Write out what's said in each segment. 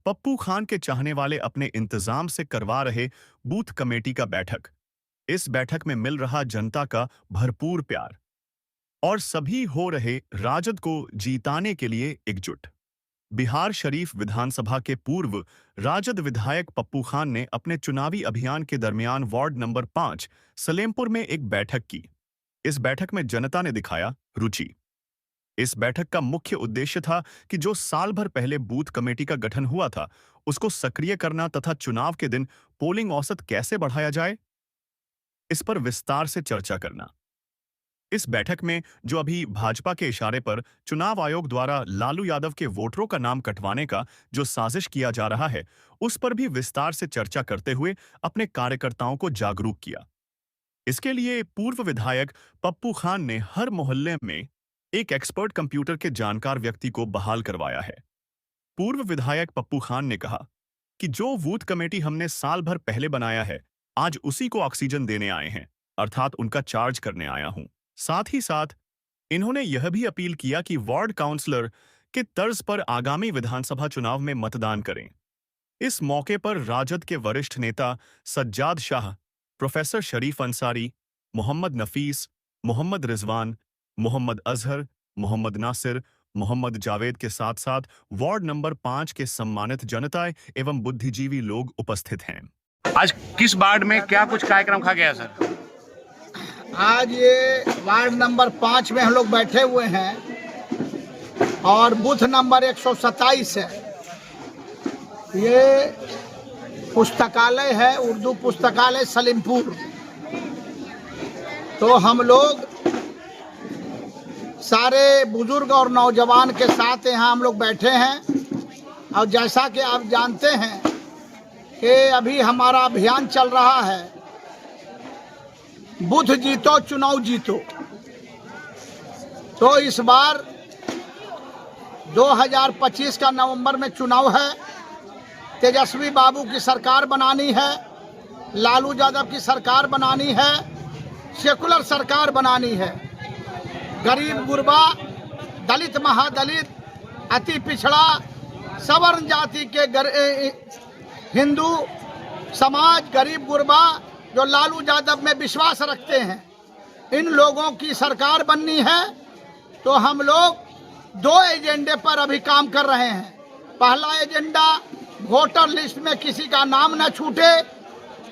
पप्पू खान के चाहने वाले अपने इंतजाम से करवा रहे बूथ कमेटी का बैठक। इस बैठक में मिल रहा जनता का भरपूर प्यार और सभी हो रहे राजद को जीताने के लिए एकजुट। बिहार शरीफ विधानसभा के पूर्व राजद विधायक पप्पू खान ने अपने चुनावी अभियान के दरमियान वार्ड नंबर 5 सलेमपुर में एक बैठक की। इस बैठक में जनता ने दिखाया रुचि। इस बैठक का मुख्य उद्देश्य था कि जो साल भर पहले बूथ कमेटी का गठन हुआ था, उसको सक्रिय करना तथा चुनाव के दिन पोलिंग औसत कैसे बढ़ाया जाए, इस पर विस्तार से चर्चा करना। इस बैठक में जो अभी भाजपा के इशारे पर चुनाव आयोग द्वारा लालू यादव के वोटरों का नाम कटवाने का जो साजिश किया जा रहा है, उस पर भी विस्तार से चर्चा करते हुए अपने कार्यकर्ताओं को जागरूक किया। इसके लिए पूर्व विधायक पप्पू खान ने हर मोहल्ले में एक एक्सपर्ट कंप्यूटर के जानकार व्यक्ति को बहाल करवाया है। पूर्व विधायक पप्पू खान ने कहा कि जो बूथ कमेटी हमने साल भर पहले बनाया है, आज उसी को ऑक्सीजन देने आए हैं, अर्थात उनका चार्ज करने आया हूं। साथ ही साथ इन्होंने यह भी अपील किया कि वार्ड काउंसलर के तर्ज पर आगामी विधानसभा चुनाव में मतदान करें। इस मौके पर राजद के वरिष्ठ नेता सज्जाद शाह, प्रोफेसर शरीफ अंसारी, मोहम्मद नफीस, मोहम्मद रिजवान, मोहम्मद अजहर, मोहम्मद नासिर, मोहम्मद जावेद के साथ साथ वार्ड नंबर 5 के सम्मानित जनता एवं बुद्धिजीवी लोग उपस्थित हैं। आज किस वार्ड में क्या कुछ कार्यक्रम रखा गया सर? आज ये वार्ड नंबर 5 में हम लोग बैठे हुए हैं और बूथ नंबर 127 है। ये पुस्तकालय है, उर्दू पुस्तकालय सलीमपुर। तो हम लोग सारे बुजुर्ग और नौजवान के साथ यहाँ हम लोग बैठे हैं और जैसा कि आप जानते हैं कि अभी हमारा अभियान चल रहा है, बूथ जीतो चुनाव जीतो। तो इस बार 2025 का नवंबर में चुनाव है। तेजस्वी बाबू की सरकार बनानी है, लालू यादव की सरकार बनानी है, सेकुलर सरकार बनानी है। गरीब गुरबा, दलित महादलित, अति पिछड़ा, सवर्ण जाति के हिंदू समाज, गरीब गुरबा जो लालू यादव में विश्वास रखते हैं, इन लोगों की सरकार बननी है। तो हम लोग 2 एजेंडे पर अभी काम कर रहे हैं। पहला एजेंडा, वोटर लिस्ट में किसी का नाम न छूटे,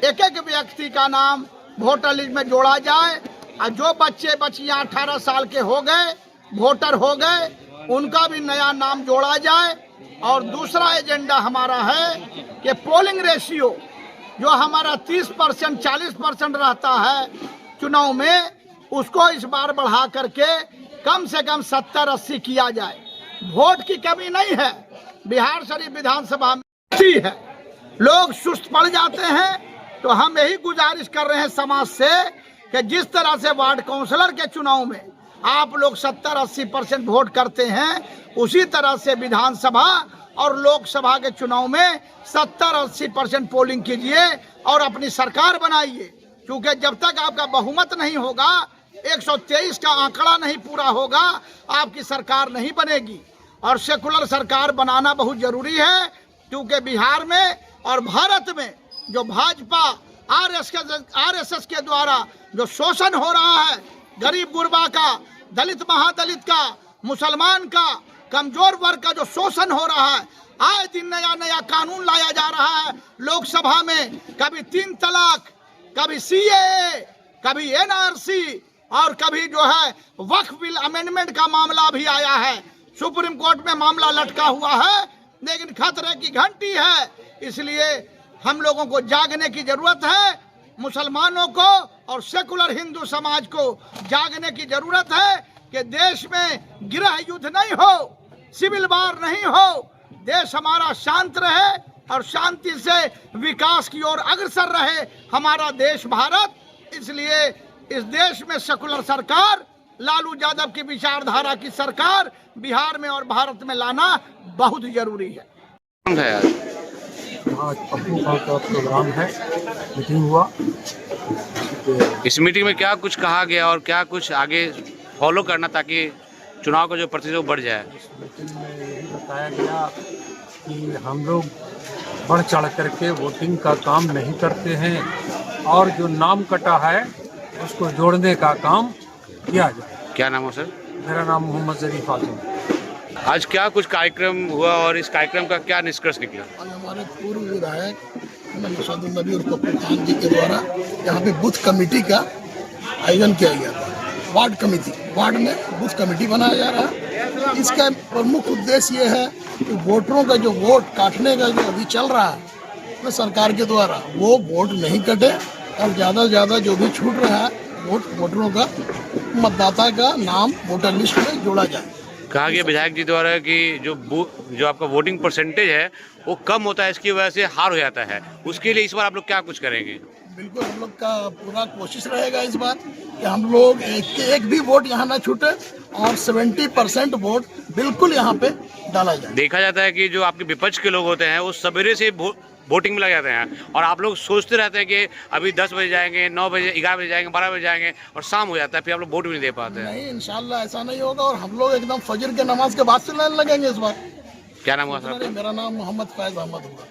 एक एक व्यक्ति का नाम वोटर लिस्ट में जोड़ा जाए और जो बच्चे बच्चियां 18 साल के हो गए, वोटर हो गए, उनका भी नया नाम जोड़ा जाए। और दूसरा एजेंडा हमारा है कि पोलिंग रेशियो जो हमारा 30% 40% रहता है चुनाव में, उसको इस बार बढ़ा करके कम से कम 70-80 किया जाए। वोट की कमी नहीं है, बिहार शरीफ विधानसभा में है, लोग सुस्त पड़ जाते हैं। तो हम यही गुजारिश कर रहे हैं समाज से कि जिस तरह से वार्ड काउंसलर के चुनाव में आप लोग 70-80% वोट करते हैं, उसी तरह से विधानसभा और लोकसभा के चुनाव में 70-80% पोलिंग कीजिए और अपनी सरकार बनाइए। क्योंकि जब तक आपका बहुमत नहीं होगा, 123 का आंकड़ा नहीं पूरा होगा, आपकी सरकार नहीं बनेगी। और सेकुलर सरकार बनाना बहुत जरूरी है, क्योंकि बिहार में और भारत में जो भाजपा आरएसएस के द्वारा जो शोषण हो रहा है, गरीब गुरबा का, दलित महादलित का, मुसलमान का, कमजोर वर्ग का जो शोषण हो रहा है, आए दिन नया नया कानून लाया जा रहा है लोकसभा में। कभी 3 तलाक, कभी सीएए, कभी एनआरसी और कभी जो है वक्फ बिल अमेंडमेंट का मामला भी आया है। सुप्रीम कोर्ट में मामला लटका हुआ है, लेकिन खतरे की घंटी है। इसलिए हम लोगों को जागने की जरूरत है, मुसलमानों को और सेकुलर हिंदू समाज को जागने की जरूरत है कि देश में गृह युद्ध नहीं हो, सिविल वार नहीं हो, देश हमारा शांत रहे और शांति से विकास की ओर अग्रसर रहे हमारा देश भारत। इसलिए इस देश में सेकुलर सरकार, लालू यादव की विचारधारा की सरकार बिहार में और भारत में लाना बहुत जरूरी है। आज पप्पू खान का प्रोग्राम है, मीटिंग हुआ। इस मीटिंग में क्या कुछ कहा गया और क्या कुछ आगे फॉलो करना ताकि चुनाव का जो प्रतिशत बढ़ जाए? इस मीटिंग में यही बताया गया कि हम लोग बढ़ चढ़ करके वोटिंग का काम नहीं करते हैं और जो नाम कटा है उसको जोड़ने का काम किया जाए। क्या नाम हो सर? मेरा नाम मोहम्मद ज़रीफ आज़म। आज क्या कुछ कार्यक्रम हुआ और इस कार्यक्रम का क्या निष्कर्ष निकला? आज हमारे पूर्व विधायक नौशादुल नबी और पप्पू खान जी के द्वारा यहाँ पे बूथ कमेटी का आयोजन किया गया था। वार्ड कमेटी, वार्ड में बूथ कमेटी बनाया जा रहा है। इसका प्रमुख उद्देश्य ये है कि वोटरों का जो वोट काटने का जो अभी चल रहा है सरकार के द्वारा, वो वोट नहीं कटे और ज़्यादा से ज़्यादा जो भी छूट रहा है वोटरों का, मतदाता का नाम वोटर लिस्ट में जोड़ा जाए। कहा गया विधायक जी द्वारा कि जो आपका वोटिंग परसेंटेज है वो कम होता है, इसकी वजह से हार हो जाता है। उसके लिए इस बार आप लोग क्या कुछ करेंगे? बिल्कुल हम लोग का पूरा कोशिश रहेगा इस बार कि हम लोग एक भी वोट यहाँ ना छूटे और 70% वोट बिल्कुल यहाँ पे डाला जाए। देखा जाता है कि जो आपके विपक्ष के लोग होते हैं वो सवेरे से वोटिंग में लग जाते हैं और आप लोग सोचते रहते हैं कि अभी 10 बजे जाएंगे, 9 बजे, 11 बजे जाएंगे, 12 बजे जाएंगे और शाम हो जाता है, फिर आप लोग वोट भी नहीं दे पाते हैं। नहीं, इंशाल्लाह ऐसा नहीं होगा और हम लोग एकदम फजर के नमाज के बाद से लगेंगे इस बार। क्या नाम हुआ सर? मेरा नाम मोहम्मद फैज अहमद हुआ।